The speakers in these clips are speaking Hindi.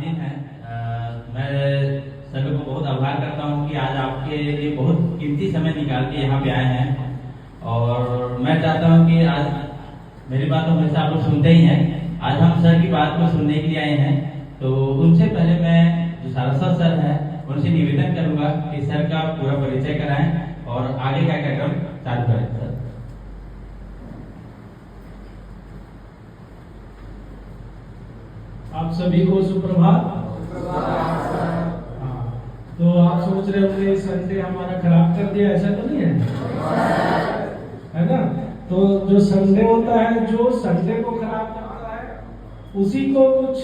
दिन है। मैं सभी को बहुत आभार करता हूँ कि आज आपके लिए बहुत कीमती समय निकाल के यहाँ पे आए हैं। और मैं चाहता हूँ कि आज मेरी बात तो हमेशा आप लोग सुनते ही हैं, आज हम सर की बात को सुनने के लिए आए हैं। तो उनसे पहले मैं जो सारस्वत सर हैं उनसे निवेदन करूँगा कि सर का पूरा परिचय कराएं और आगे का कार्यक्रम चालू करें। सर आप सभी को सुप्रभात। तो आप सोच रहे होंगे संडे हमारा खराब कर दिया, ऐसा तो नहीं है ना? तो जो संडे होता है, जो संडे को खराब करता है उसी को कुछ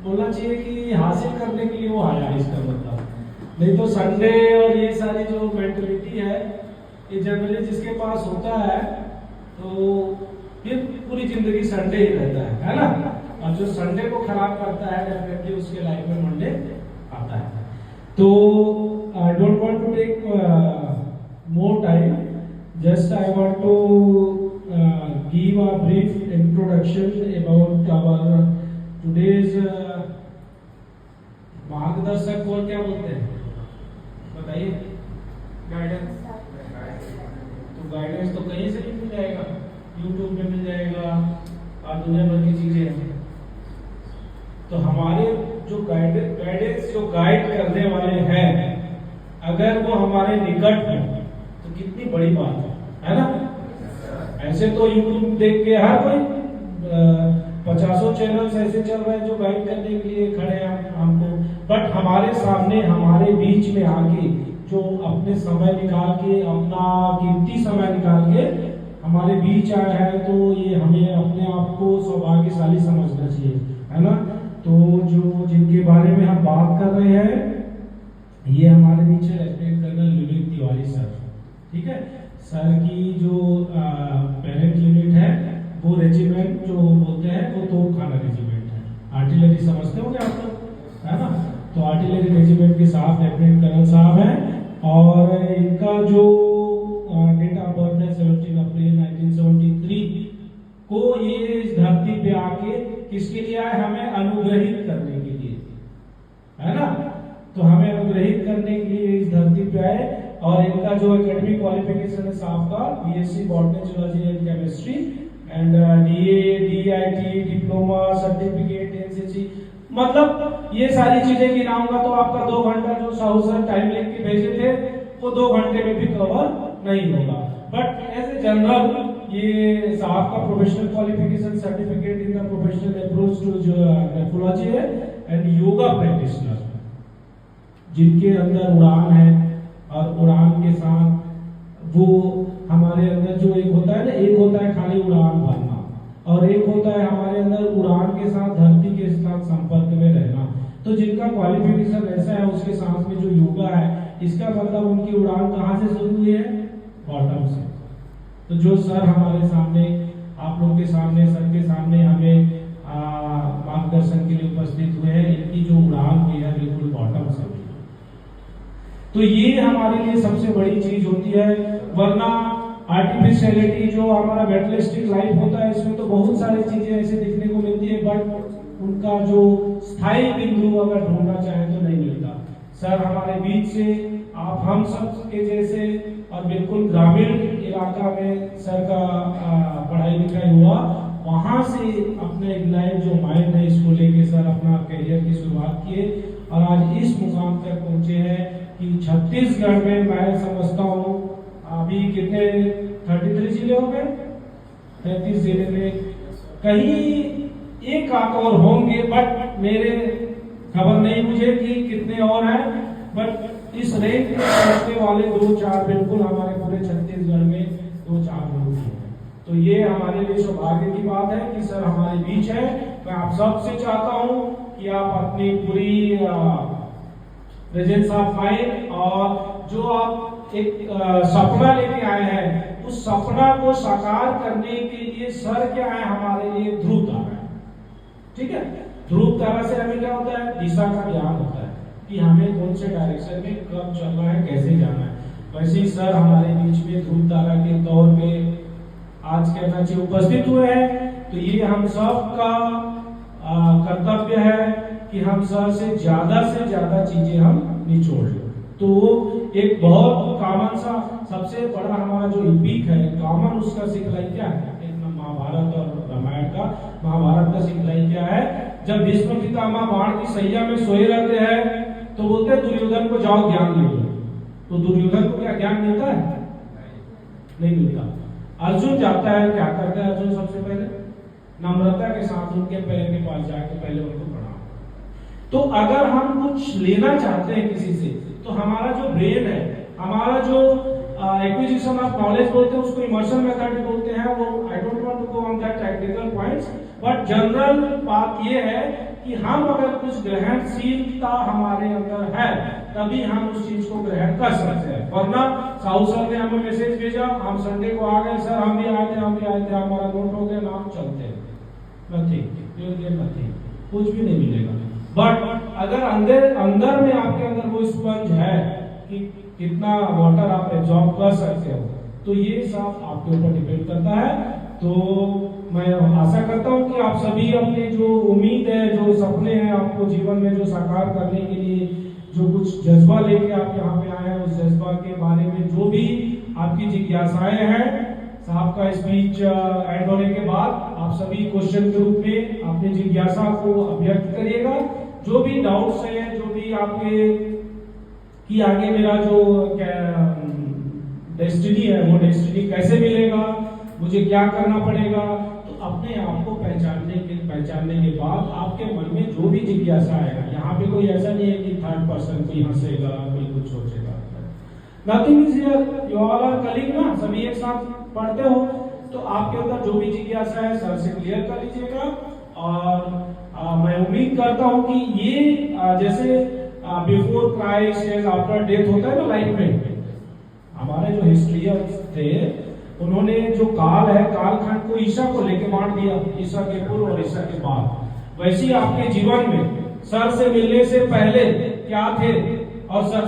बोलना चाहिए कि हासिल करने के लिए वो आया है, इसका मतलब। नहीं तो संडे और ये सारी जो मेंटलिटी है ये जनरली जिसके पास होता है तो फिर पूरी जिंदगी संडे ही रहता है ना? और जो संडे को खराब करता है डेफिनेटली उसके लाइफ में मंडे आता है। तो I don't want to take more time, just I want to give a brief introduction about our today's मार्गदर्शक को क्या बोलते हैं बताइए? गाइडेंस। तो गाइडेंस तो कहीं से भी मिल जाएगा, यूट्यूब में मिल जाएगा और दुनिया भर की चीजें हैं। तो हमारे जो गाइडेंस जो गाइड करने वाले हैं, अगर वो हमारे निकट हैं तो कितनी बड़ी बात है ना? ऐसे तो यूट्यूब देख के हर कोई 50 चैनल्स ऐसे चल रहे हैं जो गाइड करने के लिए खड़े हैं हमको, बट हमारे सामने हमारे बीच में आके जो अपने समय निकाल के, अपना कीमती समय निकाल के हमारे बीच आया है, तो ये हमें अपने आप को सौभाग्यशाली समझना चाहिए, है ना? तो जो जिनके बारे में हम बात कर रहे हैं ये हमारे नीचे lieutenant colonel Vivek Tiwari sir, ठीक है? सर की जो पेरेंट यूनिट है वो रेजिमेंट जो बोलते हैं वो तोपखाना रेजिमेंट है। आर्टिलरी समझते होंगे आप लोग, है ना? तो आर्टिलरी रेजिमेंट के साथ लेफ्टिनेंट कर्नल साहब हैं और इनका जो डेट ऑफ बर्थ है 17 अप्रैल 1973 को ये इस धरती पे आके किसके लिए आए? हमें अनुग्रहित करने के लिए, है ना? तो हमें अनुग्रहित करने के लिए इस धरती पे आए। और इनका जो एकेडमिक क्वालिफिकेशन है साहब का BSc botany zoology and chemistry and DA DIT diploma certificate NCC, मतलब ये सारी चीजें गिनाऊंगा तो आपका 2 घंटा जो साहू सर टाइम लिख के भेजे थे वो 2 घंटे में भी कवर नहीं होगा। बट एज ए जनरल ये साहब का professional qualification certificate in the professional approach to graphology है एंड योगा प्रैक्टिशनर, जिनके अंदर उड़ान है और उड़ान के साथ वो हमारे अंदर जो एक होता है ना, एक होता है खाली उड़ान भरना और एक होता है हमारे अंदर उड़ान के साथ धरती के साथ संपर्क में रहना। तो जिनका क्वालिफिकेशन ऐसा है उसके साथ में जो योगा है, इसका मतलब उनकी उड़ान कहाँ से शुरू हुई है? बॉटम से। तो जो सर हमारे सामने, आप लोग के सामने, सर के सामने हमें मार्गदर्शन के लिए उपस्थित हुए हैं, इनकी जो उड़ान हुई है बिल्कुल बॉटम से हुई। तो ये हमारे लिए सबसे बड़ी चीज होती है, वरना आर्टिफिशियलिटी जो हमारा मेटलिस्टिक लाइफ होता है इसमें तो बहुत सारी चीजें ऐसे दिखने को मिलती है, बट उनका जो स्थायी बिंदु अगर ढूंढना चाहे तो नहीं मिलता। सर हमारे बीच से आप हम सब के जैसे और बिल्कुल ग्रामीण इलाका में सर का पढ़ाई लिखाई हुआ, वहां से अपने इग्नाइट जो माइंड है इसको लेके सर अपना करियर की शुरुआत किए और आज इस मुकाम तक पहुंचे हैं कि छत्तीसगढ़ में मैं समझता हूँ अभी कितने 33 जिले हो गए, 33 जिले में कहीं एक आध और होंगे, बट मेरे खबर नहीं मुझे कि कितने और हैं, बट इस रैंक में पहुंचने वाले 2-4 बिल्कुल हमारे पूरे छत्तीसगढ़ में 2-4 लोग हैं। तो ये हमारे लिए सौभाग्य की बात है कि सर हमारे बीच है। मैं आप सबसे चाहता हूं कि आप अपनी पूरी प्रेजेंस ऑफ माइंड और जो आप एक सपना लेके आए हैं उस सपना को साकार करने के लिए सर क्या है हमारे लिए? ध्रुव तारा है, ठीक है? ध्रुव तारा से हमें क्या होता है? दिशा का ज्ञान होता है कि हमें कौन से डायरेक्शन में कब चलना है, कैसे जाना है। वैसे ही सर हमारे बीच में ध्रुव तारा के तौर पे आज कहना चाहिए उपस्थित हुए हैं। तो ये हम सब का कर्तव्य है कि कि हम सर से ज्यादा चीजें हम निचोड़ लें। तो एक बहुत कॉमन सा सबसे बड़ा हमारा जो एपिक है, कॉमन उसका सिखलाई क्या है? एक महाभारत और रामायण का। महाभारत का सिखलाई क्या है? जब भीष्म पितामह बाण की सैया में सोए रहते हैं तो बोलते हैं दुर्योधन को जाओ ज्ञान ले लो। तो दुर्योधन को क्या ज्ञान मिलता है? नहीं मिलता। अर्जुन जाता है, क्या करता है अर्जुन? सबसे पहले नम्रता के साथ उनके पैर के पास जाके पहले उनको प्रणाम। तो अगर हम कुछ लेना चाहते हैं किसी से, तो हमारा जो ब्रेन है, हमारा जो एक्विजिशन ऑफ नॉलेज बोलते हैं, उसको इमर्शन मेथड बोलते हैं। वो I don't want to go on that technical points, but general बात ये है कि हम अगर कुछ ग्रहणशीलता हमारे अंदर है तभी हम उस चीज को ग्रहण कर सकते हैं। वरना साहू सर ने हमें मैसेज भेजा, हम संडे को आ गए, सर हम भी आए थे, हमारा नोट हो गया, नाम चलते हैं, नथिंग, कुछ भी नहीं मिलेगा। बट अगर अंदर में आपके अंदर वो स्पंज है कि कितना वाटर आप एब्जॉर्ब कर सकते हो, तो ये सब आपके ऊपर डिपेंड करता है। तो मैं आशा करता हूं कि आप सभी अपने जो उम्मीद है, जो सपने हैं आपको जीवन में जो साकार करने के लिए जो कुछ जज्बा लेके आप यहाँ पे आए हैं, उस जज्बा के बारे में जो भी आपकी जिज्ञासाएं हैं, साहब का स्पीच एंड होने के बाद आप सभी क्वेश्चन के रूप में अपनी जिज्ञासा को अभिव्यक्त करिएगा। जो भी डाउट्स हैं, जो भी आपके कि आगे मेरा जो डेस्टिनी है, वो डेस्टिनी कैसे मिलेगा, मुझे क्या करना पड़ेगा, तो अपने आप को पहचानने के बाद आपके मन में जो भी जिज्ञासा आएगा, यहाँ पे कोई ऐसा नहीं है कि थर्ड पर्सन कोई हंसेगा, कोई कुछ सोचेगा, nothing is here, you all are colleague ना, सभी एक साथ पढ़ते हो, तो आपके अंदर जो भी जिज्ञासा है सर से क्लियर कर लीजिएगा। और मैं उम्मीद करता हूं कि ये जैसे before Christ and after death होता है ना लाइफ में, हमारे जो हिस्ट्रियंस थे उन्होंने जो काल है, कालखंड को ईसा को लेके बांट दिया, ईसा के पूर्व और ईसा के बाद। वैसे ही आपके जीवन में सर से मिलने से पहले क्या थे और सर